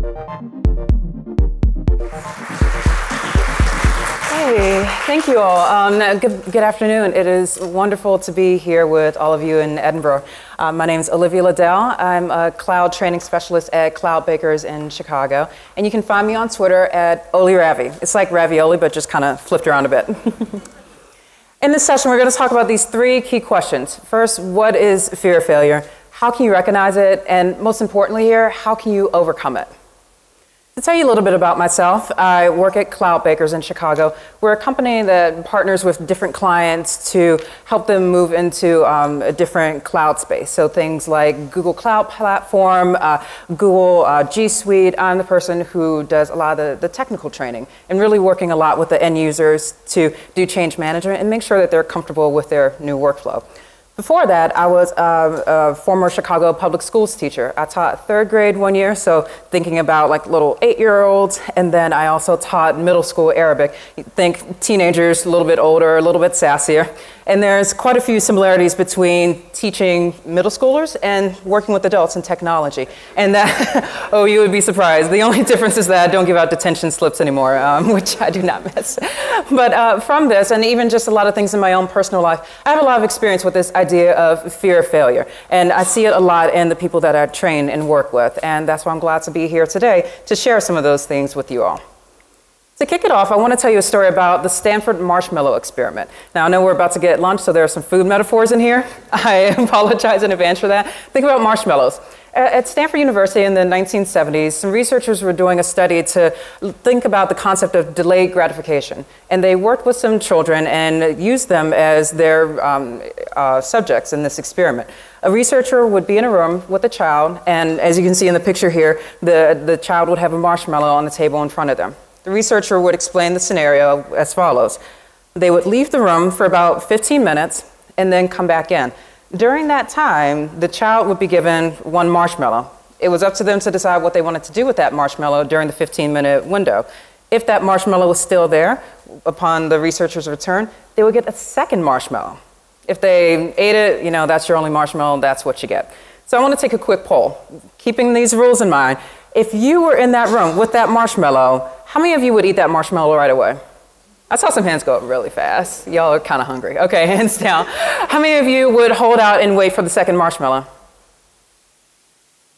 Hey, thank you all. Good afternoon. It is wonderful to be here with all of you in Edinburgh. My name is Olivia Liddell. I'm a cloud training specialist at Cloudbakers in Chicago. And you can find me on Twitter at OliRavi. It's like ravioli, but just kind of flipped around a bit. In this session, we're going to talk about these three key questions. First, what is fear of failure? How can you recognize it? And most importantly here, how can you overcome it? To tell you a little bit about myself, I work at Cloudbakers in Chicago. We're a company that partners with different clients to help them move into a different cloud space. So things like Google Cloud Platform, Google G Suite. I'm the person who does a lot of the technical training and really working a lot with the end users to do change management and make sure that they're comfortable with their new workflow. Before that, I was a former Chicago public schools teacher. I taught third grade 1 year, so thinking about like little 8-year-olds, and then I also taught middle school Arabic. You think teenagers, a little bit older, a little bit sassier. And there's quite a few similarities between teaching middle schoolers and working with adults in technology. And that, oh, you would be surprised. The only difference is that I don't give out detention slips anymore, which I do not miss. But from this, and even just a lot of things in my own personal life, I have a lot of experience with this idea of fear of failure. And I see it a lot in the people that I train and work with. And that's why I'm glad to be here today to share some of those things with you all. To kick it off, I want to tell you a story about the Stanford marshmallow experiment. Now, I know we're about to get lunch, so there are some food metaphors in here. I apologize in advance for that. Think about marshmallows. At Stanford University in the 1970s, some researchers were doing a study to think about the concept of delayed gratification. And they worked with some children and used them as their subjects in this experiment. A researcher would be in a room with a child, and as you can see in the picture here, the child would have a marshmallow on the table in front of them. The researcher would explain the scenario as follows. They would leave the room for about 15 minutes and then come back in. During that time, the child would be given one marshmallow. It was up to them to decide what they wanted to do with that marshmallow during the 15-minute window. If that marshmallow was still there upon the researcher's return, they would get a second marshmallow. If they ate it, you know, that's your only marshmallow, that's what you get. So I want to take a quick poll. Keeping these rules in mind, if you were in that room with that marshmallow, how many of you would eat that marshmallow right away? I saw some hands go up really fast. Y'all are kind of hungry. Okay, hands down. How many of you would hold out and wait for the second marshmallow?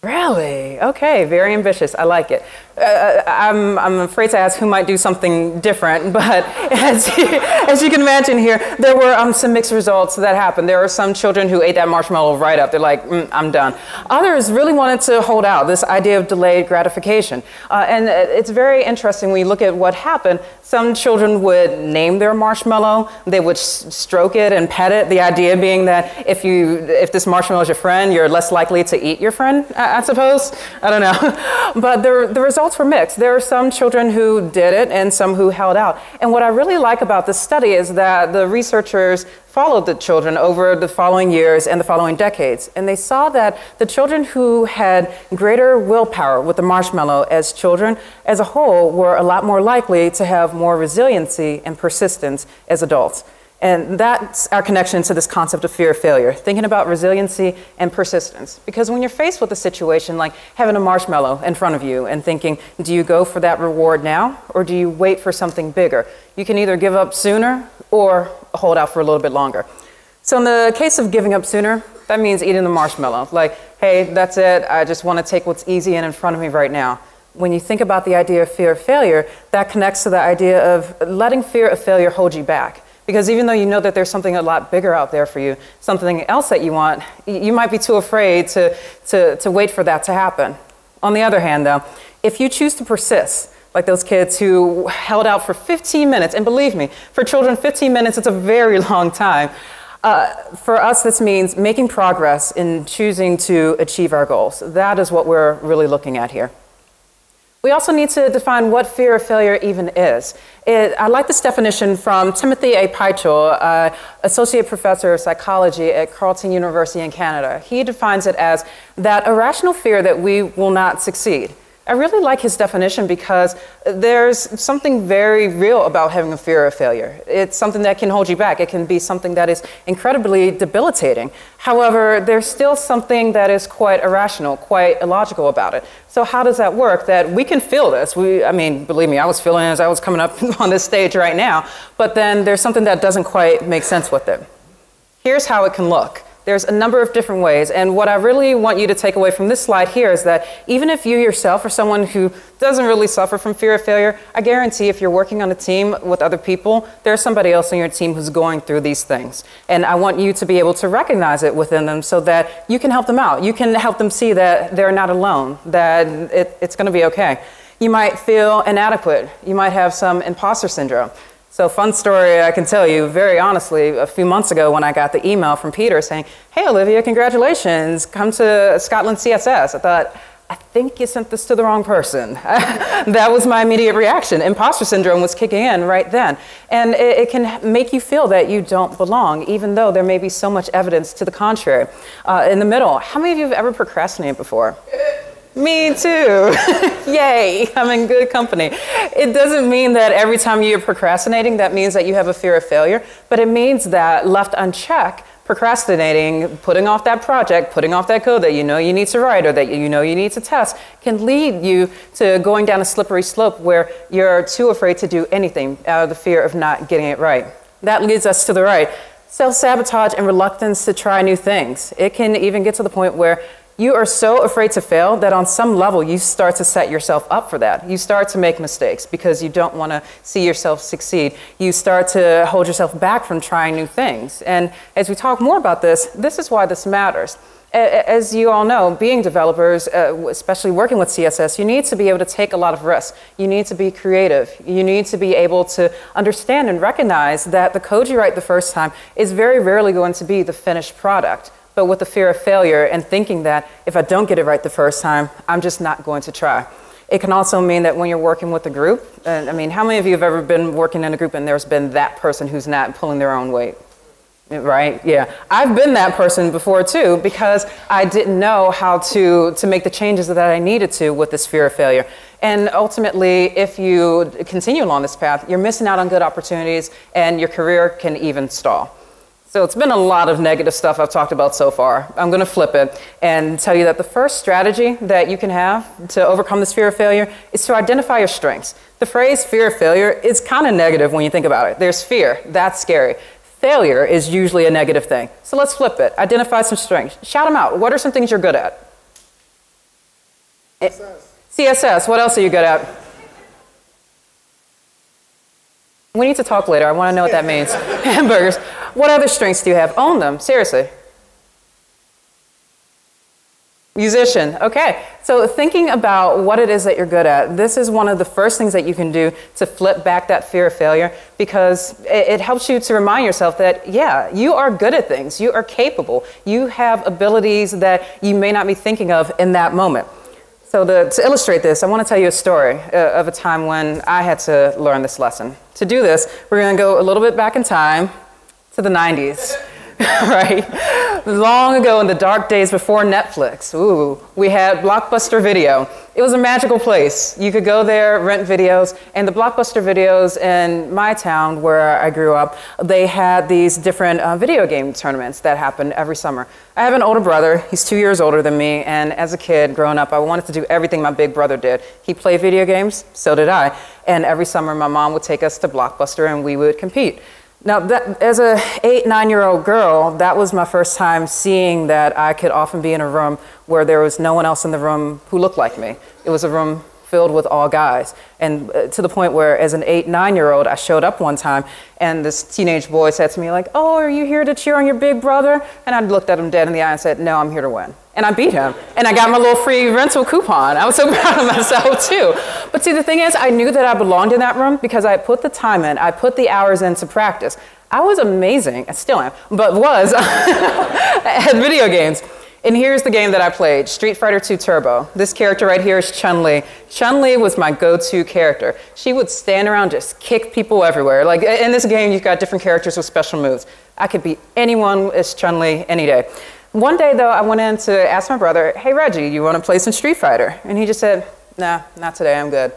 Really? Okay, very ambitious. I like it. I'm afraid to ask who might do something different, but as you can imagine here, there were some mixed results that happened. There were some children who ate that marshmallow right up. They're like, I'm done. Others really wanted to hold out, this idea of delayed gratification. And it's very interesting when you look at what happened. Some children would name their marshmallow. They would stroke it and pet it. The idea being that if this marshmallow is your friend, you're less likely to eat your friend, I suppose. I don't know. But the results were mixed. There are some children who did it and some who held out. And what I really like about this study is that the researchers followed the children over the following years and the following decades. And they saw that the children who had greater willpower with the marshmallow as children, as a whole, were a lot more likely to have more resiliency and persistence as adults. And that's our connection to this concept of fear of failure, thinking about resiliency and persistence. Because when you're faced with a situation like having a marshmallow in front of you and thinking, do you go for that reward now or do you wait for something bigger? You can either give up sooner or hold out for a little bit longer. So in the case of giving up sooner, that means eating the marshmallow. Like, hey, that's it. I just want to take what's easy and in front of me right now. When you think about the idea of fear of failure, that connects to the idea of letting fear of failure hold you back. Because even though you know that there's something a lot bigger out there for you, something else that you want, you might be too afraid to wait for that to happen. On the other hand, though, if you choose to persist, like those kids who held out for 15 minutes, and believe me, for children, 15 minutes, it's a very long time. For us, this means making progress in choosing to achieve our goals. That is what we're really looking at here. We also need to define what fear of failure even is. I like this definition from Timothy A. Pychyl, Associate Professor of Psychology at Carleton University in Canada. He defines it as that irrational fear that we will not succeed. I really like his definition because there's something very real about having a fear of failure. It's something that can hold you back. It can be something that is incredibly debilitating. However, there's still something that is quite irrational, quite illogical about it. So how does that work? That we can feel this. I mean, believe me, I was feeling it as I was coming up on this stage right now, but then there's something that doesn't quite make sense with it. Here's how it can look. There's a number of different ways, and what I really want you to take away from this slide here is that even if you yourself are someone who doesn't really suffer from fear of failure, I guarantee if you're working on a team with other people, there's somebody else on your team who's going through these things. And I want you to be able to recognize it within them so that you can help them out. You can help them see that they're not alone, that it's going to be okay. You might feel inadequate. You might have some imposter syndrome. So fun story I can tell you very honestly, a few months ago when I got the email from Peter saying, hey Olivia, congratulations, come to Scotland CSS. I thought, I think you sent this to the wrong person. That was my immediate reaction. Imposter syndrome was kicking in right then. And it can make you feel that you don't belong, even though there may be so much evidence to the contrary. In the middle, how many of you have ever procrastinated before? Me too. Yay, I'm in good company. It doesn't mean that every time you're procrastinating, that means that you have a fear of failure, but it means that left unchecked, procrastinating, putting off that project, putting off that code that you know you need to write or that you know you need to test can lead you to going down a slippery slope where you're too afraid to do anything out of the fear of not getting it right. That leads us to the right. Self-sabotage and reluctance to try new things. It can even get to the point where you are so afraid to fail that on some level you start to set yourself up for that. You start to make mistakes because you don't want to see yourself succeed. You start to hold yourself back from trying new things. And as we talk more about this is why this matters. As you all know, being developers, especially working with CSS, you need to be able to take a lot of risks. You need to be creative. You need to be able to understand and recognize that the code you write the first time is very rarely going to be the finished product. But with the fear of failure and thinking that if I don't get it right the first time, I'm just not going to try. It can also mean that when you're working with a group, and I mean, how many of you have ever been working in a group and there's been that person who's not pulling their own weight? Right? Yeah. I've been that person before too because I didn't know how to make the changes that I needed to with this fear of failure. And ultimately, if you continue along this path, you're missing out on good opportunities and your career can even stall. So it's been a lot of negative stuff I've talked about so far. I'm going to flip it and tell you that the first strategy that you can have to overcome this fear of failure is to identify your strengths. The phrase fear of failure is kind of negative when you think about it. There's fear. That's scary. Failure is usually a negative thing. So let's flip it. Identify some strengths. Shout them out. What are some things you're good at? CSS. What else are you good at? We need to talk later. I want to know what that means. Hamburgers. What other strengths do you have? Own them. Seriously. Musician. Okay. So thinking about what it is that you're good at, this is one of the first things that you can do to flip back that fear of failure because it helps you to remind yourself that, yeah, you are good at things. You are capable. You have abilities that you may not be thinking of in that moment. So to illustrate this, I want to tell you a story of a time when I had to learn this lesson. To do this, we're going to go a little bit back in time to the 90s, right? Long ago in the dark days before Netflix, we had Blockbuster Video. It was a magical place. You could go there, rent videos, and the Blockbuster Videos in my town where I grew up, they had these different video game tournaments that happened every summer. I have an older brother. He's 2 years older than me, and as a kid growing up, I wanted to do everything my big brother did. He played video games, so did I, and every summer my mom would take us to Blockbuster and we would compete. Now, as a 8, 9-year-old girl, that was my first time seeing that I could often be in a room where there was no one else in the room who looked like me. It was a room filled with all guys. And to the point where as an 8, 9-year-old, I showed up one time and this teenage boy said to me like, oh, are you here to cheer on your big brother? And I looked at him dead in the eye and said, no, I'm here to win. And I beat him. And I got my little free rental coupon. I was so proud of myself too. But see, the thing is, I knew that I belonged in that room because I put the time in, I put the hours in to practice. I was amazing, I still am, but was at video games. And here's the game that I played, Street Fighter II Turbo. This character right here is Chun-Li. Chun-Li was my go-to character. She would stand around, just kick people everywhere. Like in this game, you've got different characters with special moves. I could beat anyone as Chun-Li any day. One day though, I went in to ask my brother, hey Reggie, you want to play some Street Fighter? And he just said, nah, not today, I'm good.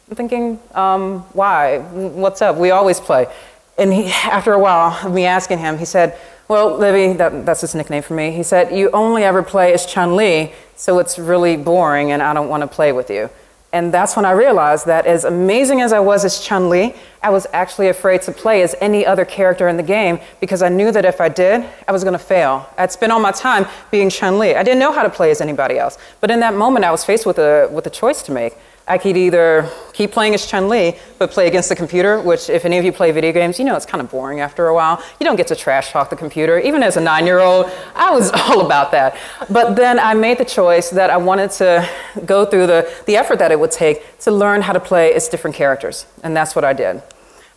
I'm thinking, why? What's up? We always play. And after a while of me asking him, he said, well, Livy, that's his nickname for me. He said, you only ever play as Chun-Li, so it's really boring and I don't want to play with you. And that's when I realized that as amazing as I was as Chun-Li, I was actually afraid to play as any other character in the game because I knew that if I did, I was going to fail. I'd spent all my time being Chun-Li. I didn't know how to play as anybody else. But in that moment, I was faced with a choice to make. I could either keep playing as Chun-Li, but play against the computer, which if any of you play video games, you know it's kind of boring after a while. You don't get to trash talk the computer. Even as a 9-year-old, I was all about that. But then I made the choice that I wanted to go through the effort that it would take to learn how to play as different characters. And that's what I did.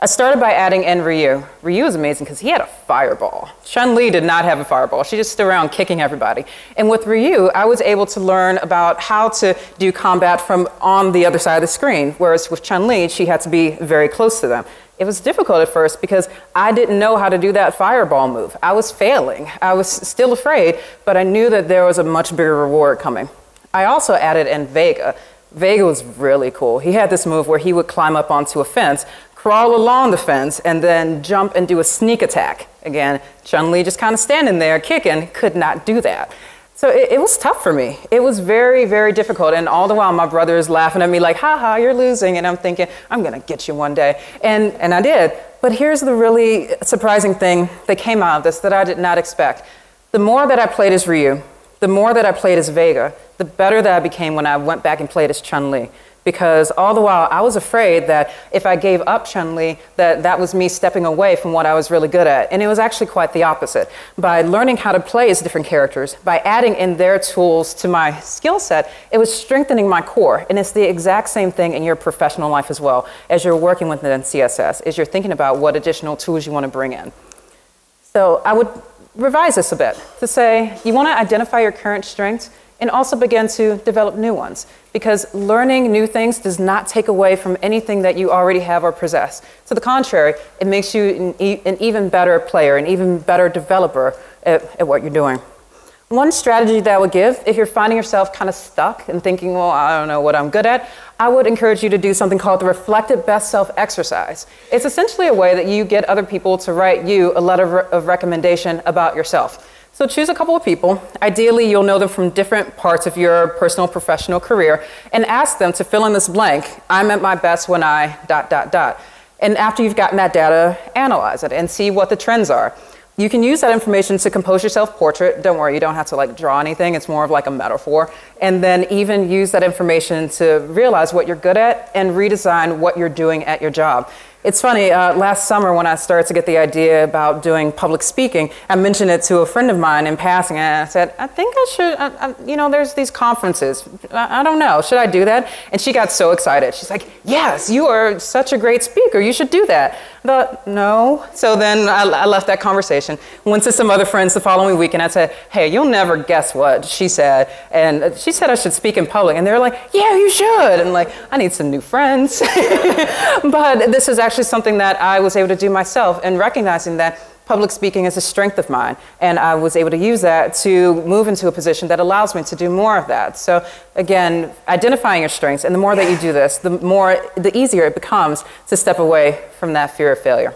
I started by adding in Ryu. Ryu is amazing because he had a fireball. Chun-Li did not have a fireball. She just stood around kicking everybody. And with Ryu, I was able to learn about how to do combat from on the other side of the screen, whereas with Chun-Li, she had to be very close to them. It was difficult at first because I didn't know how to do that fireball move. I was failing. I was still afraid, but I knew that there was a much bigger reward coming. I also added in Vega. Vega was really cool. He had this move where he would climb up onto a fence, crawl along the fence, and then jump and do a sneak attack. Again, Chun-Li just kind of standing there kicking, could not do that. So it was tough for me. It was very, very difficult. And all the while, my brother is laughing at me like, ha ha, you're losing. And I'm thinking, I'm going to get you one day. And I did. But here's the really surprising thing that came out of this that I did not expect. The more that I played as Ryu, the more that I played as Vega, the better that I became when I went back and played as Chun-Li. Because all the while, I was afraid that if I gave up Chun-Li, that was me stepping away from what I was really good at. And it was actually quite the opposite. By learning how to play as different characters, by adding in their tools to my skill set, it was strengthening my core. And it's the exact same thing in your professional life as well, as you're working within CSS, as you're thinking about what additional tools you want to bring in. So I would revise this a bit to say, you want to identify your current strengths and also begin to develop new ones. Because learning new things does not take away from anything that you already have or possess. To the contrary, it makes you an even better player, an even better developer at what you're doing. One strategy that I would give, if you're finding yourself kind of stuck and thinking, well, I don't know what I'm good at, I would encourage you to do something called the Reflected Best Self exercise. It's essentially a way that you get other people to write you a letter of recommendation about yourself. So choose a couple of people. Ideally, you'll know them from different parts of your personal professional career and ask them to fill in this blank. I'm at my best when I ... And after you've gotten that data, analyze it and see what the trends are. You can use that information to compose your self-portrait. Don't worry, you don't have to draw anything. It's more of like a metaphor. And then even use that information to realize what you're good at and redesign what you're doing at your job. It's funny, last summer when I started to get the idea about doing public speaking, I mentioned it to a friend of mine in passing, and I said, I think I should, you know, there's these conferences. I don't know, should I do that? And she got so excited. She's like, yes, you are such a great speaker, you should do that. I thought, no. So then I left that conversation, went to some other friends the following week, and I said, hey, you'll never guess what she said. And she said I should speak in public, and they were like, yeah, you should. And I need some new friends. But this is actually something that I was able to do myself, and recognizing that public speaking is a strength of mine, and I was able to use that to move into a position that allows me to do more of that. So again, identifying your strengths, and the more that you do this, the easier it becomes to step away from that fear of failure.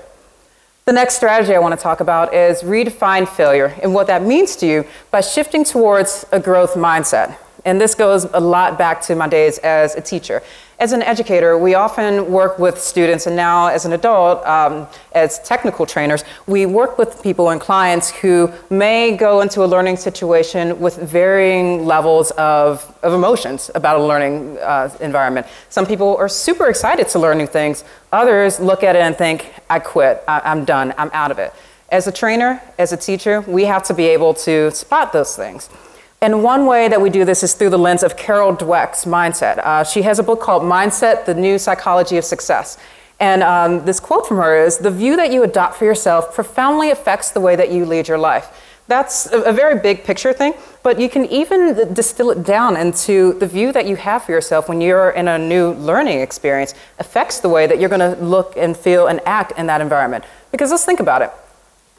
The next strategy I want to talk about is redefine failure and what that means to you by shifting towards a growth mindset. And this goes a lot back to my days as a teacher. As an educator, we often work with students, and now as an adult, as technical trainers, we work with people and clients who may go into a learning situation with varying levels of emotions about a learning environment. Some people are super excited to learn new things. Others look at it and think, I quit, I'm done, I'm out of it. As a trainer, as a teacher, we have to be able to spot those things. And one way that we do this is through the lens of Carol Dweck's mindset. She has a book called Mindset, The New Psychology of Success. And this quote from her is, the view that you adopt for yourself profoundly affects the way that you lead your life. That's a very big picture thing, but you can even distill it down into the view that you have for yourself when you're in a new learning experience affects the way that you're going to look and feel and act in that environment. Because let's think about it.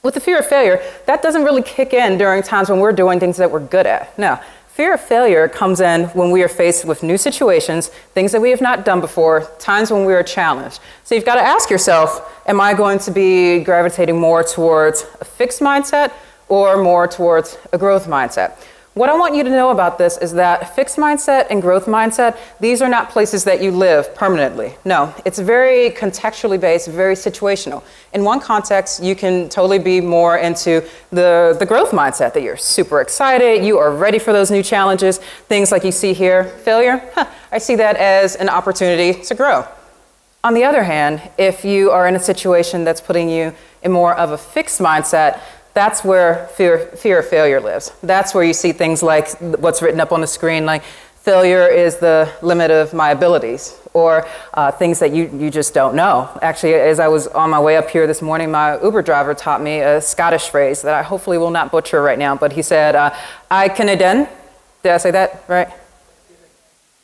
With the fear of failure, that doesn't really kick in during times when we're doing things that we're good at. No, Fear of failure comes in when we are faced with new situations, things that we have not done before, times when we are challenged. So you've got to ask yourself, am I going to be gravitating more towards a fixed mindset or more towards a growth mindset? What I want you to know about this is that fixed mindset and growth mindset, these are not places that you live permanently. No, it's very contextually based, very situational. In one context, you can totally be more into the growth mindset, that you're super excited, you are ready for those new challenges, things like you see here, failure, I see that as an opportunity to grow. On the other hand, if you are in a situation that's putting you in more of a fixed mindset, that's where fear of failure lives. That's where you see things like what's written up on the screen, like failure is the limit of my abilities, or things that you just don't know. Actually, as I was on my way up here this morning, my Uber driver taught me a Scottish phrase that I hopefully will not butcher right now, but he said, I can den. Did I say that right?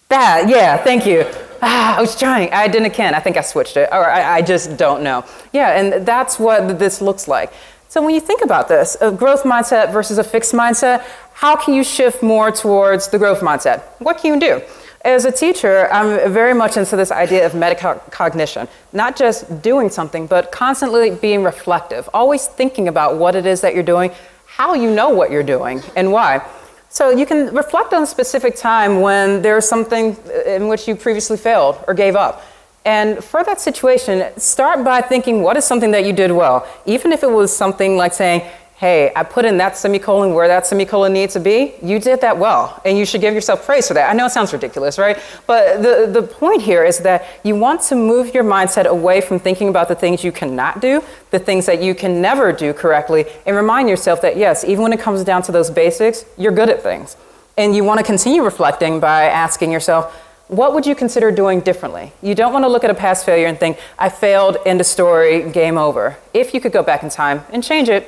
That, yeah, thank you. I was trying, I didn't can, I think I switched it, or I just don't know. Yeah, and that's what this looks like. So when you think about this, a growth mindset versus a fixed mindset, how can you shift more towards the growth mindset? What can you do? As a teacher, I'm very much into this idea of metacognition, not just doing something, but constantly being reflective, always thinking about what it is that you're doing, how you know what you're doing, and why. So you can reflect on a specific time when there's something in which you previously failed or gave up. And for that situation, start by thinking, what is something that you did well? Even if it was something like saying, hey, I put in that semicolon where that semicolon needs to be, you did that well, and you should give yourself praise for that. I know it sounds ridiculous, right? But the point here is that you want to move your mindset away from thinking about the things you cannot do, the things that you can never do correctly, and remind yourself that, yes, even when it comes down to those basics, you're good at things. And you want to continue reflecting by asking yourself, what would you consider doing differently? You don't want to look at a past failure and think, I failed, end of story, game over. If you could go back in time and change it,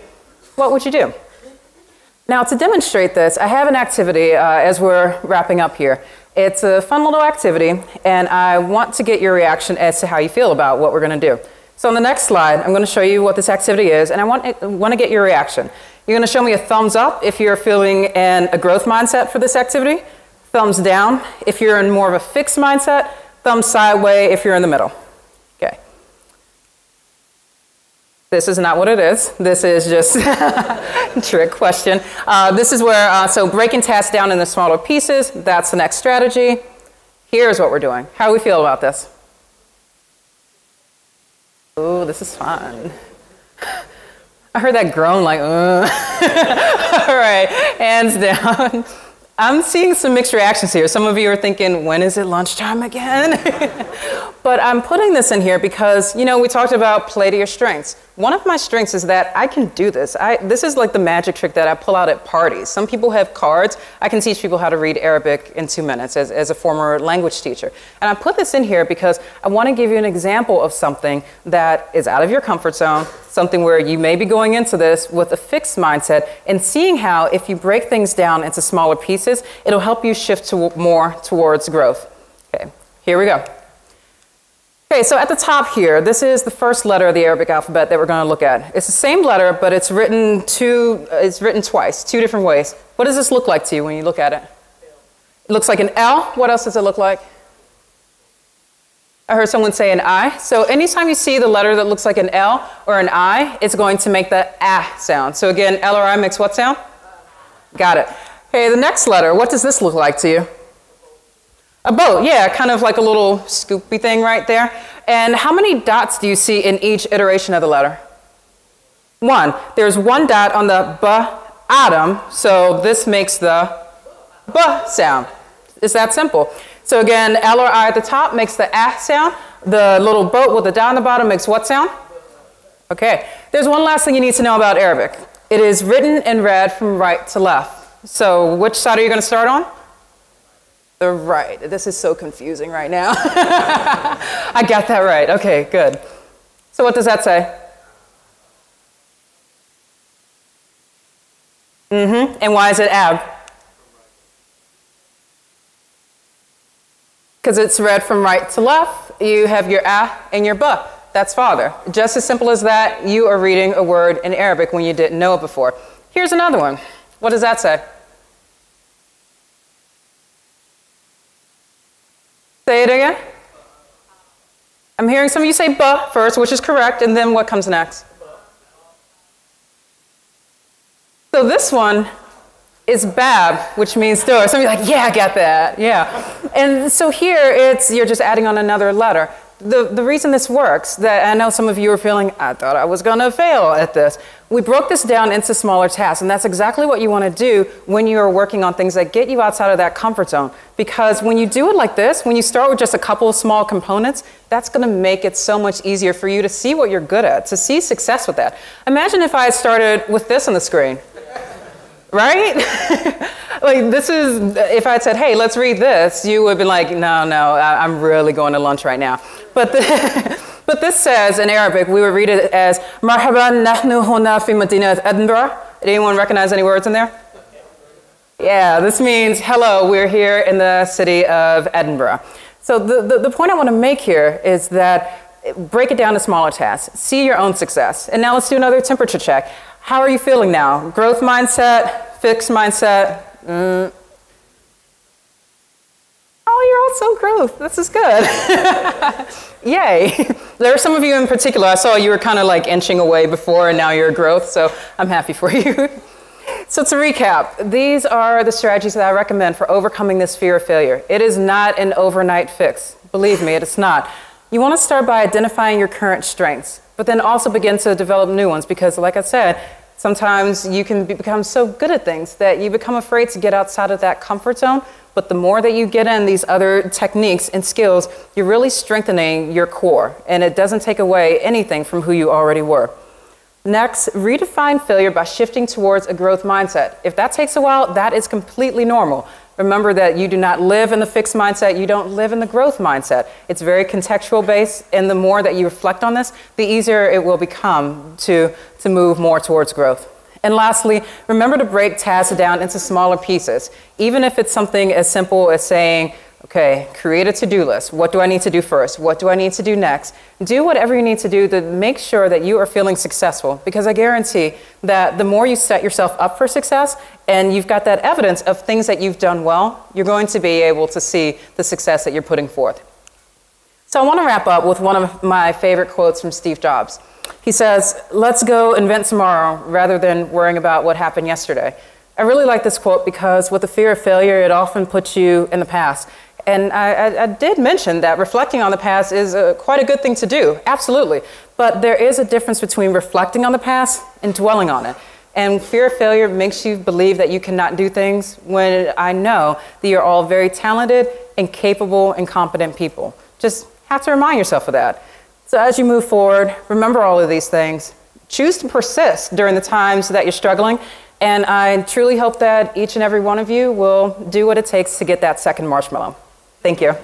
what would you do? Now, to demonstrate this, I have an activity as we're wrapping up here. It's a fun little activity, and I want to get your reaction as to how you feel about what we're going to do. So on the next slide, I'm going to show you what this activity is, and I want to get your reaction. You're going to show me a thumbs up if you're feeling in a growth mindset for this activity. Thumbs down if you're in more of a fixed mindset, thumbs sideways if you're in the middle. Okay. This is not what it is. This is just a trick question. This is where, so breaking tasks down into smaller pieces, that's the next strategy. Here's what we're doing. How do we feel about this? Oh, this is fun. I heard that groan like, All right, hands down. I'm seeing some mixed reactions here. Some of you are thinking, when is it lunchtime again? But I'm putting this in here because, you know, we talked about play to your strengths. One of my strengths is that I can do this. This is like the magic trick that I pull out at parties. Some people have cards. I can teach people how to read Arabic in 2 minutes as a former language teacher. And I put this in here because I want to give you an example of something that is out of your comfort zone, something where you may be going into this with a fixed mindset and seeing how if you break things down into smaller pieces, it'll help you shift more towards growth. Okay, here we go. Okay, so at the top here, this is the first letter of the Arabic alphabet that we're going to look at. It's the same letter, but it's written twice, 2 different ways. What does this look like to you when you look at it? It looks like an L. What else does it look like? I heard someone say an I. So anytime you see the letter that looks like an L or an I, it's going to make the ah sound. So again, L or I makes what sound? Got it. Okay, the next letter, what does this look like to you? A boat, yeah, kind of like a little scoopy thing right there. And how many dots do you see in each iteration of the letter? 1. There's 1 dot on the bottom, so this makes the B sound. It's that simple. So again, L or I at the top makes the ah sound. The little boat with the dot on the bottom makes what sound? Okay, there's one last thing you need to know about Arabic. It is written and read from right to left. So which side are you going to start on? The right. This is so confusing right now. I got that right. Okay, good. So what does that say? And why is it ab? Because it's read from right to left. You have your ah and your ba. That's father. Just as simple as that, you are reading a word in Arabic when you didn't know it before. Here's another one. What does that say? Say it again. I'm hearing some of you say "buh" first, which is correct, and then what comes next? So this one is bab, which means door. Some of you are like, yeah, I get that, yeah. And so here, you're just adding on another letter. The reason this works, that I know some of you are feeling, I thought I was gonna fail at this. We broke this down into smaller tasks, and that's exactly what you wanna do when you are working on things that get you outside of that comfort zone. Because when you do it like this, when you start with just a couple of small components, that's gonna make it so much easier for you to see what you're good at, to see success with that. Imagine if I had started with this on the screen. Right? Like this is, if I had said, hey, let's read this, you would have been like, no, I'm really going to lunch right now. But, but this says in Arabic, we would read it as, Marhaban nahnu huna fi Madinat Edinburgh. Did anyone recognize any words in there? Yeah, this means, hello, we're here in the city of Edinburgh. So the point I want to make here is that break it down to smaller tasks. See your own success. And now let's do another temperature check. How are you feeling now? Growth mindset, fixed mindset? Oh, you're also growth. This is good. Yay. There are some of you in particular. I saw you were kind of like inching away before, and now you're growth, so I'm happy for you. So to recap, these are the strategies that I recommend for overcoming this fear of failure. It is not an overnight fix. Believe me, it's not. You want to start by identifying your current strengths, but then also begin to develop new ones because, like I said, sometimes you can become so good at things that you become afraid to get outside of that comfort zone. But the more that you get in these other techniques and skills, you're really strengthening your core, and it doesn't take away anything from who you already were. Next, redefine failure by shifting towards a growth mindset. If that takes a while, that is completely normal. Remember that you do not live in the fixed mindset, you don't live in the growth mindset. It's very contextual based, and the more that you reflect on this, the easier it will become to move more towards growth. And lastly, remember to break tasks down into smaller pieces. Even if it's something as simple as saying, okay, create a to-do list. What do I need to do first? What do I need to do next? Do whatever you need to do to make sure that you are feeling successful, because I guarantee that the more you set yourself up for success and you've got that evidence of things that you've done well, you're going to be able to see the success that you're putting forth. So I want to wrap up with one of my favorite quotes from Steve Jobs. He says, let's go invent tomorrow rather than worrying about what happened yesterday. I really like this quote because with the fear of failure, it often puts you in the past. And I did mention that reflecting on the past is quite a good thing to do, absolutely. But there is a difference between reflecting on the past and dwelling on it. And fear of failure makes you believe that you cannot do things when I know that you're all very talented and capable and competent people. Just have to remind yourself of that. So as you move forward, remember all of these things. Choose to persist during the times that you're struggling. And I truly hope that each and every one of you will do what it takes to get that second marshmallow. Thank you.